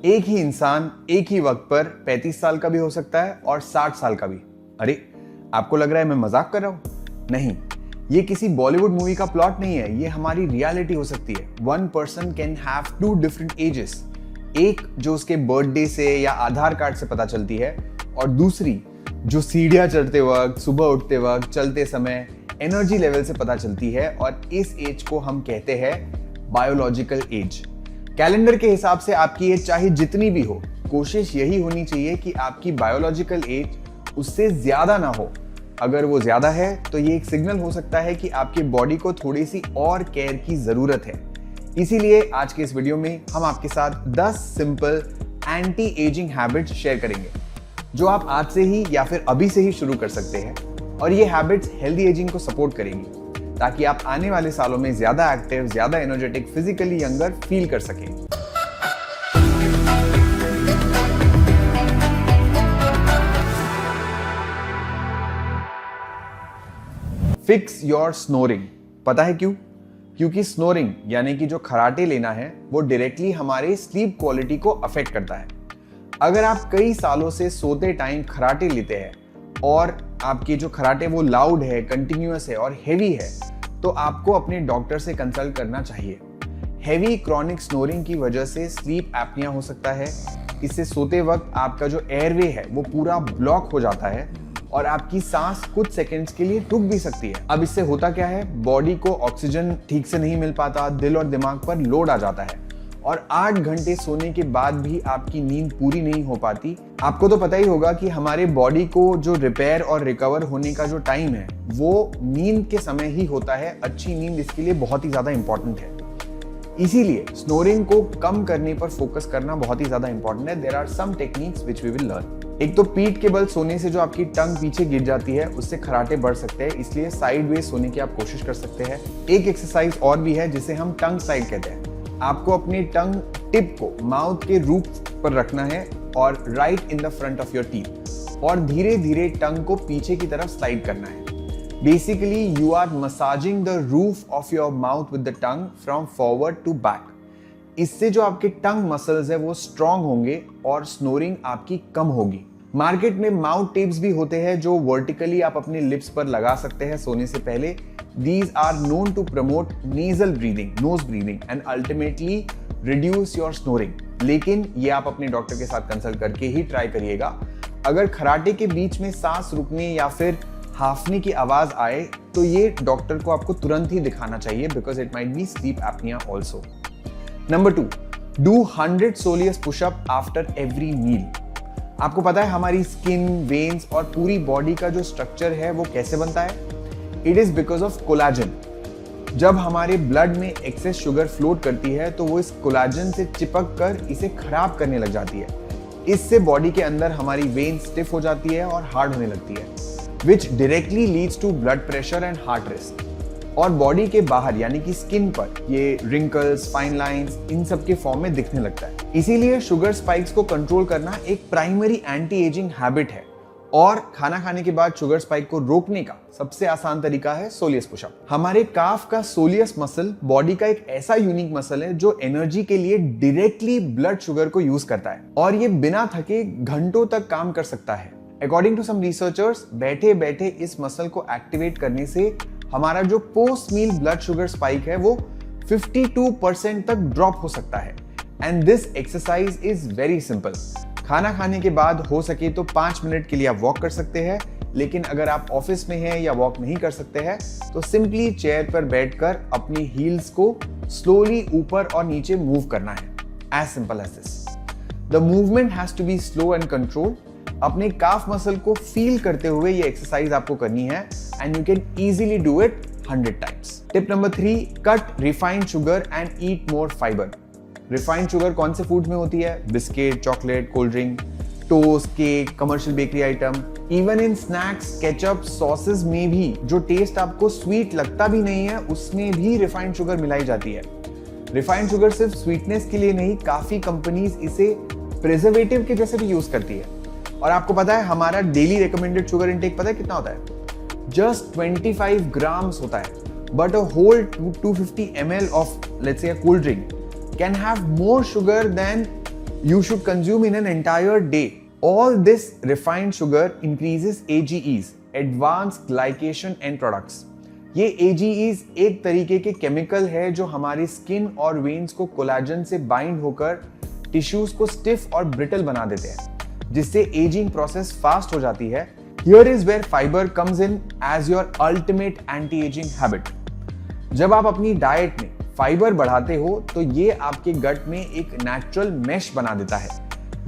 एक ही इंसान एक ही वक्त पर 35 साल का भी हो सकता है और 60 साल का भी। अरे, आपको लग रहा है मैं मजाक कर रहा हूं? नहीं, ये किसी बॉलीवुड मूवी का प्लॉट नहीं है, ये हमारी रियलिटी हो सकती है। One person can have two different ages, एक जो उसके बर्थडे से या आधार कार्ड से पता चलती है, और दूसरी जो सीढ़ियां चढ़ते वक्त, सुबह उठते वक्त, चलते समय एनर्जी लेवल से पता चलती है। और इस एज को हम कहते हैं बायोलॉजिकल एज। कैलेंडर के हिसाब से आपकी एज चाहे जितनी भी हो, कोशिश यही होनी चाहिए कि आपकी बायोलॉजिकल एज उससे ज्यादा ना हो। अगर वो ज्यादा है तो ये एक सिग्नल हो सकता है कि आपकी बॉडी को थोड़ी सी और केयर की जरूरत है। इसीलिए आज के इस वीडियो में हम आपके साथ 10 simple anti ageing habits share करेंगे, जो आप आज से ही या फिर अभी से ही शुरू कर सकते हैं। और ये हैबिट्स हेल्दी एजिंग को सपोर्ट करेंगी, ताकि आप आने वाले सालों में ज्यादा एक्टिव, ज्यादा एनर्जेटिक, फिजिकली यंगर फील कर सकें। Fix your snoring. पता है क्यों? क्योंकि स्नोरिंग यानी कि जो खराटे लेना है, वो डायरेक्टली हमारे स्लीप क्वालिटी को अफेक्ट करता है। अगर आप कई सालों से सोते टाइम खराटे लेते हैं और आपके जो खराटे वो लाउड है, कंटिन्यूअस है और हेवी है, तो आपको अपने डॉक्टर से कंसल्ट करना चाहिए। हेवी क्रॉनिक स्नोरिंग की वजह से स्लीप एपनिया हो सकता है। इससे सोते वक्त आपका जो एयरवे है वो पूरा ब्लॉक हो जाता है और आपकी सांस कुछ सेकंड्स के लिए रुक भी सकती है। अब इससे होता क्या है, बॉडी को ऑक्सीजन ठीक से नहीं मिल पाता, दिल और दिमाग पर लोड आ जाता है और 8 घंटे सोने के बाद भी आपकी नींद पूरी नहीं हो पाती। आपको तो पता ही होगा कि हमारे बॉडी को जो रिपेयर और रिकवर होने का जो टाइम है वो नींद के समय ही होता है। अच्छी नींद इसके लिए बहुत ही ज्यादा इंपॉर्टेंट है। इसीलिए स्नोरिंग को कम करने पर फोकस करना बहुत ही ज्यादा इंपॉर्टेंट है। There are some techniques which we will learn. एक तो पीठ के बल सोने से जो आपकी टंग पीछे गिर जाती है, उससे खराटे बढ़ सकते हैं, इसलिए साइडवेज सोने की आप कोशिश कर सकते हैं। एक एक्सरसाइज और भी है जिसे हम टंग स्लाइड कहते हैं। आपको अपनी टंग टिप को माउथ के रूफ पर रखना है और right in the front of your teeth, और धीरे धीरे टंग को पीछे की तरफ स्लाइड करना है। Basically you are massaging the roof of your mouth with the tongue from forward to back. इससे जो आपके टंग मसल्स है वो स्ट्रांग होंगे और स्नोरिंग आपकी कम होगी। मार्केट में माउथ टेप्स भी होते हैं जो वर्टिकली आप अपने लिप्स पर लगा सकते हैं सोने से पहले। These are known to promote nasal breathing, nose breathing, and ultimately reduce your snoring. लेकिन ये आप अपने डॉक्टर के साथ कंसल्ट करके ही ट्राई करिएगा। अगर खराटे के बीच में सांस रुकने या फिर हाफने की आवाज आए तो ये डॉक्टर को आपको तुरंत ही दिखाना चाहिए, because it might be sleep apnea also. Number 2, do 100 soleus pushup after every meal. आपको पता है हमारी स्किन, वेन्स और पूरी बॉडी का जो स्ट्रक्चर है वो कैसे बनता है? It is because of collagen. जब हमारे ब्लड में एक्सेस शुगर फ्लोट करती है तो वो इस कोलाजन से चिपक कर इसे खराब करने लग जाती है। इससे बॉडी के अंदर हमारी वेन स्टिफ हो जाती है और हार्ड होने लगती है, which directly leads to blood pressure and heart risk. और बॉडी के बाहर यानी कि स्किन पर ये रिंकल्स, फाइन लाइंस इन सब के फॉर्म में दिखने लगता है। इसीलिए शुगर स्पाइक्स को कंट्रोल करना एक प्राइमरी एंटी एजिंग हैबिट है, और खाना खाने के बाद शुगर स्पाइक को रोकने का सबसे आसान तरीका है सोलियस पुशअप। हमारे काफ का सोलियस मसल बॉडी का एक ऐसा यूनिक मसल है जो एनर्जी के लिए डायरेक्टली ब्लड शुगर को यूज करता है, और ये बिना थके घंटों तक काम कर सकता है। अकॉर्डिंग टू सम रिसर्चर्स, बैठे बैठे इस मसल को एक्टिवेट करने से हमारा जो पोस्ट मील ब्लड शुगर स्पाइक है वो 52% तक ड्रॉप हो सकता है। And this exercise is very simple. खाना खाने के बाद हो सके तो 5 मिनट के लिए आप वॉक कर सकते हैं, लेकिन अगर आप ऑफिस में हैं या वॉक नहीं कर सकते हैं तो सिंपली चेयर पर बैठकर अपनी हील्स को स्लोली ऊपर और नीचे मूव करना है। As simple as this. The movement has to be slow and control. अपने काफ मसल को फील करते हुए ये एक्सरसाइज आपको करनी है, and you can easily do it 100 times. Tip number 3, cut refined sugar and eat more fibre. Refined sugar कौन से फूड में होती है? Biscuit, chocolate, cold drink, toast, cake, commercial bakery item, even in snacks, ketchup, sauces में भी जो test आपको sweet लगता भी नहीं है, उसमें भी रिफाइंड शुगर मिलाई जाती है। रिफाइंड शुगर सिर्फ स्वीटनेस के लिए नहीं, काफी कंपनीज इसे प्रिजर्वेटिव के जैसे भी यूज करती है। और आपको पता है हमारा डेली रिकमेंडेड शुगर इनटेक पता है कितना होता है? जस्ट 25 ग्राम्स होता है, but a whole 250 ml of let's say a cold drink can have more sugar than you should consume in an entire day. All this refined sugar increases AGEs, advanced glycation end products. ये AGEs एक तरीके के chemical है जो हमारी skin और veins को collagen से बाइंड होकर टिश्यूज को स्टिफ और ब्रिटल बना देते हैं, जिससे एजिंग प्रोसेस फास्ट हो जाती है. Here is where fiber comes in as your ultimate anti-aging habit. जब आप अपनी डाइट में फाइबर बढ़ाते हो तो ये आपके गट में एक नेचुरल मेश बना देता है.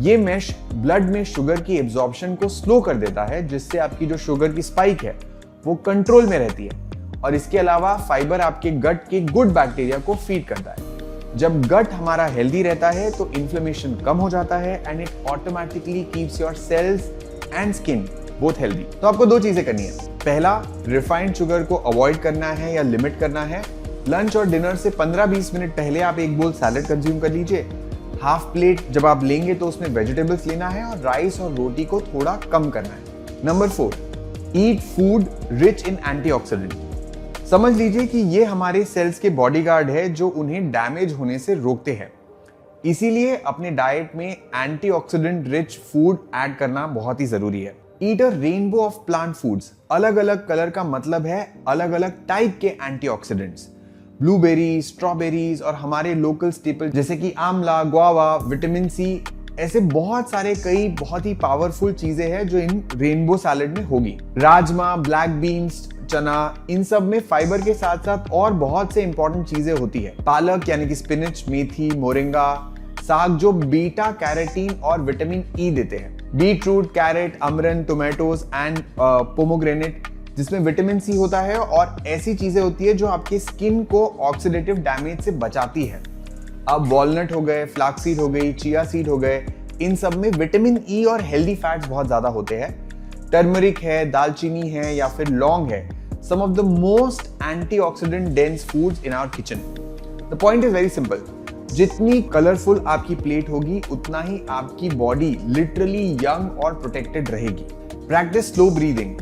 ये मेश ब्लड में शुगर की एब्जॉर्प्शन को स्लो कर देता है, जिससे आपकी जो शुगर की स्पाइक है वो कंट्रोल में रहती है. और इसके अलावा फाइबर आपके गट के गुड बैक्टीरिया को फीड करता है. जब गट हमारा हेल्दी रहता है तो इन्फ्लेमेशन कम हो जाता है and it automatically keeps your cells and skin both healthy. तो आपको दो चीजें करनी है. पहला, रिफाइंड शुगर को अवॉइड करना है या लिमिट करना है. लंच और डिनर से 15-20 मिनट पहले आप एक बोल सैलेड कंज्यूम कर लीजिए. हाफ प्लेट जब आप लेंगे तो उसमें वेजिटेबल्स लेना है और राइस और रोटी को थोड़ा कम करना है. Number 4, eat food rich in antioxidant. समझ लीजिए कि ये हमारे सेल्स के बॉडीगार्ड है जो उन्हें डैमेज होने से रोकते हैं. इसीलिए अपने डाइट में एंटीऑक्सीडेंट रिच फूड ऐड करना बहुत ही जरूरी है. Eat a rainbow of plant foods. अलग अलग कलर का मतलब है अलग अलग टाइप के एंटीऑक्सीडेंट्स. ब्लूबेरी, स्ट्रॉबेरीज और हमारे लोकल स्टेपल जैसे कि आंवला, गुआवा, विटामिन सी, ऐसे बहुत सारे कई बहुत ही पावरफुल चीजें हैं जो इन रेनबो सैलेड में होगी. राजमा, ब्लैक बीन्स, चना, इन सब में फाइबर के साथ साथ और बहुत से इंपॉर्टेंट चीजें होती है. पालक यानी कि स्पिनच, मेथी, मोरिंगा, साग जो बीटा कैरोटीन और विटामिन ई देते हैं. Beetroot, carrot, amaranth, tomatoes and pomegranate जिसमें विटामिन सी होता है और ऐसी चीजें होती है जो आपकी स्किन को ऑक्सीडेटिव डैमेज से बचाती है. अब वॉलनट हो गए, फ्लैक्स सीड हो गई, चिया सीड हो गए, इन सब में विटामिन ई और हेल्दी फैट्स बहुत ज्यादा होते हैं. टर्मरिक है, दालचीनी है या फिर लौंग है, some of the most antioxidant dense foods in our kitchen. The point is very simple. जितनी कलरफुल आपकी प्लेट होगी उतना ही आपकी बॉडी लिटरली यंग और प्रोटेक्टेड रहेगी. Practice slow breathing.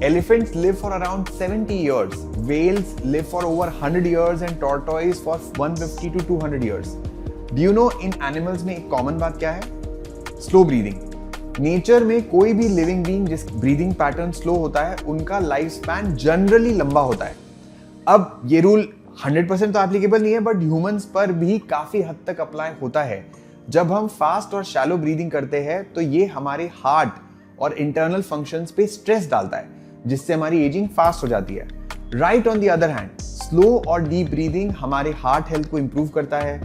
Elephants live for around 70 years. Whales live for over 100 years and tortoise for 150 to 200 years. Do you know in animals में एक common बात क्या है? Slow breathing. नेचर में कोई भी लिविंग बीइंग जिस ब्रीदिंग पैटर्न स्लो होता है उनका लाइफ स्पैन जनरली लंबा होता है. अब ये रूल 100% तो एप्लीकेबल नहीं है, बट ह्यूमंस पर भी काफी हद तक अप्लाई होता है. जब हम फास्ट और शैलो ब्रीदिंग करते हैं तो ये हमारे हार्ट और इंटरनल फंक्शंस पे स्ट्रेस डालता है, जिससे हमारी एजिंग फास्ट हो जाती है. Right on the other hand, slow और डीप ब्रीदिंग हमारे हार्ट हेल्थ को इंप्रूव करता है,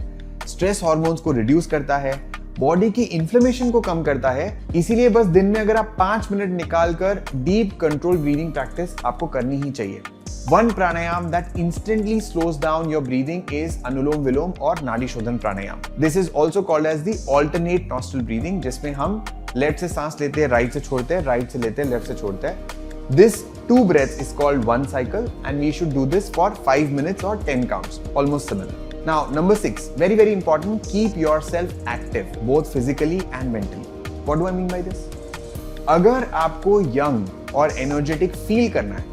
स्ट्रेस हार्मोन्स को रिड्यूस करता है, बॉडी की इन्फ्लेमेशन को कम करता है. इसीलिए बस दिन में अगर आप 5 मिनट निकालकर डीप कंट्रोल ब्रीदिंग प्रैक्टिस आपको करनी ही चाहिए. One pranayam that instantly slows down your breathing is Anulom Vilom और नाड़ी शोधन प्राणायाम. This is also called as the alternate nostril breathing, जिसमें हम लेफ्ट से सांस लेते हैं, राइट से छोड़ते हैं, राइट से लेते हैं, लेफ्ट से छोड़ते हैं. This 2 breaths is called one cycle and we should do this for 5 minutes or 10 counts, almost similar. Now, number 6, very very important, keep yourself active, both physically and mentally. What do I mean by this? अगर आपको young और energetic feel करना है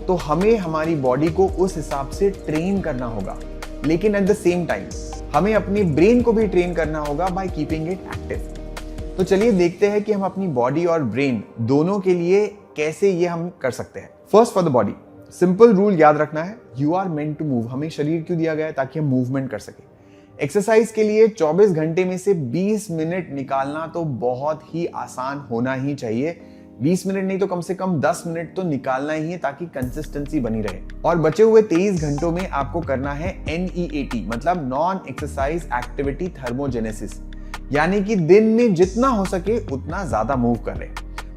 तो हमें हमारी body को उस हिसाब से ट्रेन करना होगा, लेकिन एट द सेम टाइम हमें अपने ब्रेन को भी ट्रेन करना होगा बाय कीपिंग इट एक्टिव. तो चलिए देखते हैं कि हम अपनी बॉडी और ब्रेन दोनों के लिए कैसे ये हम कर सकते हैं. First, for the body, simple rule याद रखना है, you are meant to move. हमें शरीर क्यों दिया गया है? ताकि हम मूवमेंट कर सके. एक्सरसाइज के लिए 24 घंटे में से 20 मिनट निकालना तो बहुत ही आसान होना ही चाहिए. 20 मिनट नहीं तो कम से कम 10 मिनट तो निकालना ही है ताकि कंसिस्टेंसी बनी रहे. और बचे हुए 23 घंटों में आपको करना है NEAT, मतलब नॉन एक्सरसाइज एक्टिविटी थर्मोजेनेसिस, यानी कि दिन में जितना हो सके उतना ज्यादा मूव कर रहे.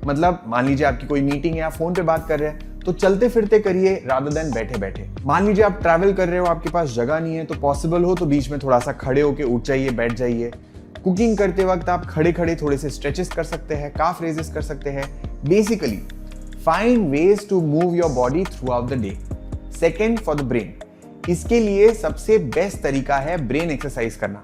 मतलब मान लीजिए आपकी कोई मीटिंग है, आप फोन पे बात कर रहे हैं तो चलते फिरते करिए रादर देन बैठे बैठे. मान लीजिए आप ट्रैवल कर रहे हो, आपके पास जगह नहीं है, तो पॉसिबल हो तो बीच में थोड़ा सा खड़े होके उठ जाइए, बैठ जाइए. कुकिंग करते वक्त आप खड़े खड़े थोड़े से स्ट्रेचेस कर सकते हैं, काफ रेजेस कर सकते हैं. Basically find ways to move your body throughout the day. Second, for the brain, इसके लिए सबसे बेस्ट तरीका है ब्रेन एक्सरसाइज करना.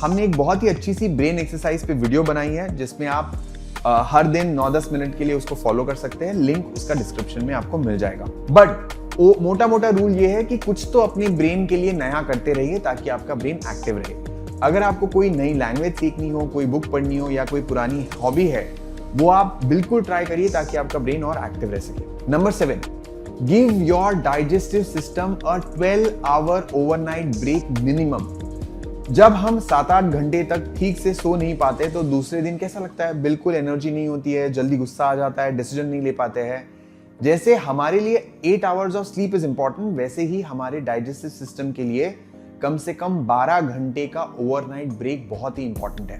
हमने एक बहुत ही अच्छी सी ब्रेन एक्सरसाइज पे वीडियो बनाई है जिसमें आप हर दिन 9-10 मिनट के लिए उसको फॉलो कर सकते हैं. लिंक उसका डिस्क्रिप्शन में आपको मिल जाएगा. बट मोटा मोटा रूल ये है कि कुछ तो अपनी ब्रेन के लिए नया करते रहिए ताकि आपका ब्रेन एक्टिव रहे. अगर आपको कोई नई लैंग्वेज सीखनी हो, कोई बुक पढ़नी हो या कोई पुरानी हॉबी है, वो आप बिल्कुल ट्राई करिए ताकि आपका ब्रेन और एक्टिव रह सके। Number 7, give your digestive system a 12-hour overnight break minimum. जब हम 7-8 घंटे तक ठीक से सो नहीं पाते तो दूसरे दिन कैसा लगता है? बिल्कुल एनर्जी नहीं होती है, जल्दी गुस्सा आ जाता है, डिसीजन नहीं ले पाते हैं। जैसे हमारे लिए 8 hours of sleep is important, वैसे ही हमारे डाइजेस्टिव सिस्टम के लिए कम से कम 12 घंटे का ओवरनाइट ब्रेक बहुत ही इंपॉर्टेंट है।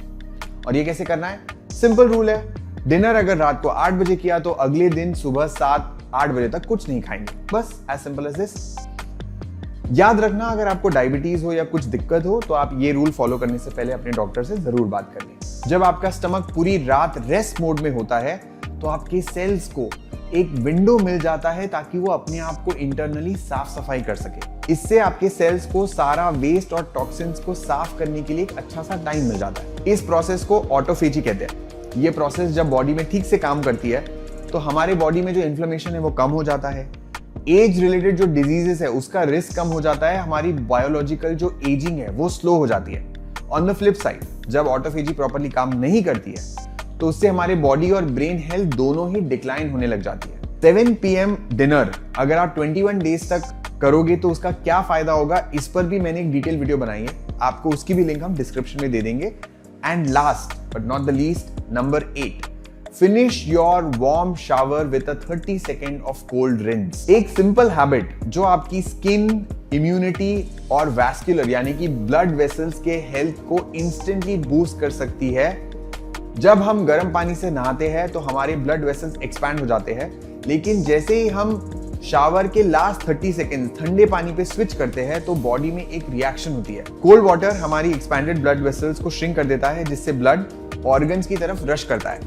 और ये कैसे करना है? सिंपल रूल है, डिनर अगर रात को 8 बजे किया तो अगले दिन सुबह 7-8 बजे तक कुछ नहीं खाएंगे, बस एज सिंपल एज दिस। याद रखना, अगर आपको डायबिटीज हो या कुछ दिक्कत हो तो आप ये रूल फॉलो करने से पहले अपने डॉक्टर से जरूर बात कर लें। जब आपका स्टमक पूरी रात रेस्ट मोड में होता है तो आपके सेल्स को एक विंडो मिल जाता है ताकि वो अपने आप को इंटरनली साफ सफाई कर सके। इससे आपके सेल्स को सारा वेस्ट और टॉक्सिन्स को साफ करने के लिए एक अच्छा सा टाइम मिल जाता है। इस प्रोसेस को ऑटोफेजी कहते हैं। ये प्रोसेस जब बॉडी में ठीक से काम करती है तो हमारे बॉडी में जो इन्फ्लेमेशन है वो कम हो जाता है, एज रिलेटेड जो डिजीजेस है उसका रिस्क कम हो जाता है, हमारी बायोलॉजिकल जो एजिंग है वो स्लो हो जाती है। ऑन द फ्लिप साइड, जब ऑटोफेजी प्रॉपर्ली काम नहीं करती है तो उससे हमारे बॉडी और ब्रेन हेल्थ दोनों ही डिक्लाइन होने लग जाती है। 7 PM डिनर अगर आप 21 डेज तक करोगे तो उसका क्या फायदा होगा, इस पर भी मैंने एक डिटेल वीडियो बनाई है, आपको उसकी भी लिंक हम डिस्क्रिप्शन में दे देंगे। And last but not the least, number 8, finish your warm shower with a 30 second of cold rinse. एक सिंपल हैबिट जो आपकी स्किन, इम्यूनिटी और वैस्कुलर यानी कि ब्लड वेसल्स के हेल्थ को इंस्टेंटली बूस्ट कर सकती है। जब हम गर्म पानी से नहाते हैं तो हमारे ब्लड वेसल्स एक्सपैंड हो जाते हैं, लेकिन जैसे ही हम शावर के लास्ट 30 सेकेंड ठंडे पानी पे स्विच करते हैं तो बॉडी में एक रिएक्शन होती है। कोल्ड वाटर हमारी एक्सपैंडेड ब्लड वेसल्स को श्रिंक कर देता है, जिससे ब्लड ऑर्गन्स की तरफ रश करता है।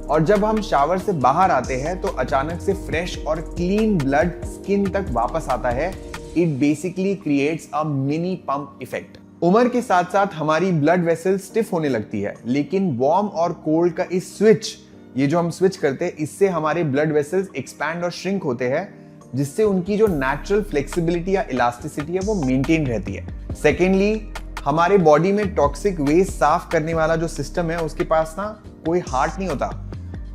और जब हम शावर से बाहर आते हैं तो अचानक से फ्रेश और क्लीन ब्लड स्किन तक वापस आता है। It basically creates a mini pump effect. उम्र के साथ साथ हमारी ब्लड वेसल स्टिफ होने लगती है, लेकिन वार्म और कोल्ड का इस स्विच, ये जो हम स्विच करते हैं, इससे हमारे ब्लड वेसल्स एक्सपैंड और श्रिंक होते हैं, जिससे उनकी जो नेचुरल फ्लेक्सिबिलिटी या इलास्टिसिटी है वो मेंटेन रहती है। सेकेंडली, हमारे बॉडी में टॉक्सिक वेस्ट साफ करने वाला जो सिस्टम है उसके पास ना कोई हार्ट नहीं होता।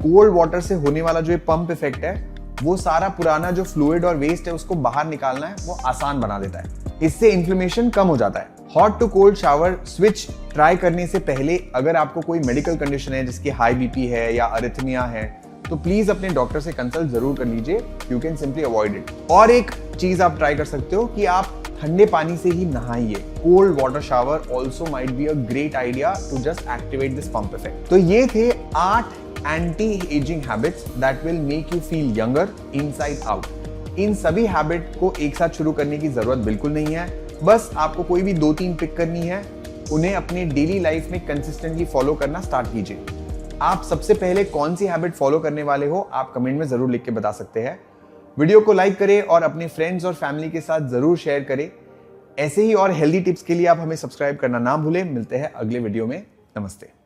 कोल्ड वाटर से होने वाला जो पंप इफेक्ट है वो सारा पुराना जो फ्लूइड और वेस्ट है उसको बाहर निकालना है वो आसान बना देता है। इससे इन्फ्लेमेशन कम हो जाता है। Hot to cold shower switch try करने से पहले अगर आपको कोई मेडिकल कंडीशन है जिसकी हाई बीपी है या अरिथमिया है तो प्लीज अपने डॉक्टर से कंसल्ट जरूर कर लीजिए। You can simply avoid it. और एक चीज आप ट्राई कर सकते हो कि आप ठंडे पानी से ही नहाइए। Cold water shower also might be a great idea to just activate this pump effect. तो ये थे 8 anti ageing habits that will make you feel younger inside out. इन सभी हैबिट को एक साथ शुरू करने की जरूरत बिल्कुल नहीं है, बस आपको कोई भी 2-3 पिक करनी है, उन्हें अपने डेली लाइफ में कंसिस्टेंटली फॉलो करना स्टार्ट कीजिए। आप सबसे पहले कौन सी हैबिट फॉलो करने वाले हो आप कमेंट में जरूर लिख के बता सकते हैं। वीडियो को लाइक करें और अपने फ्रेंड्स और फैमिली के साथ जरूर शेयर करें। ऐसे ही और हेल्दी टिप्स के लिए आप हमें सब्सक्राइब करना ना भूलें। मिलते हैं अगले वीडियो में। नमस्ते।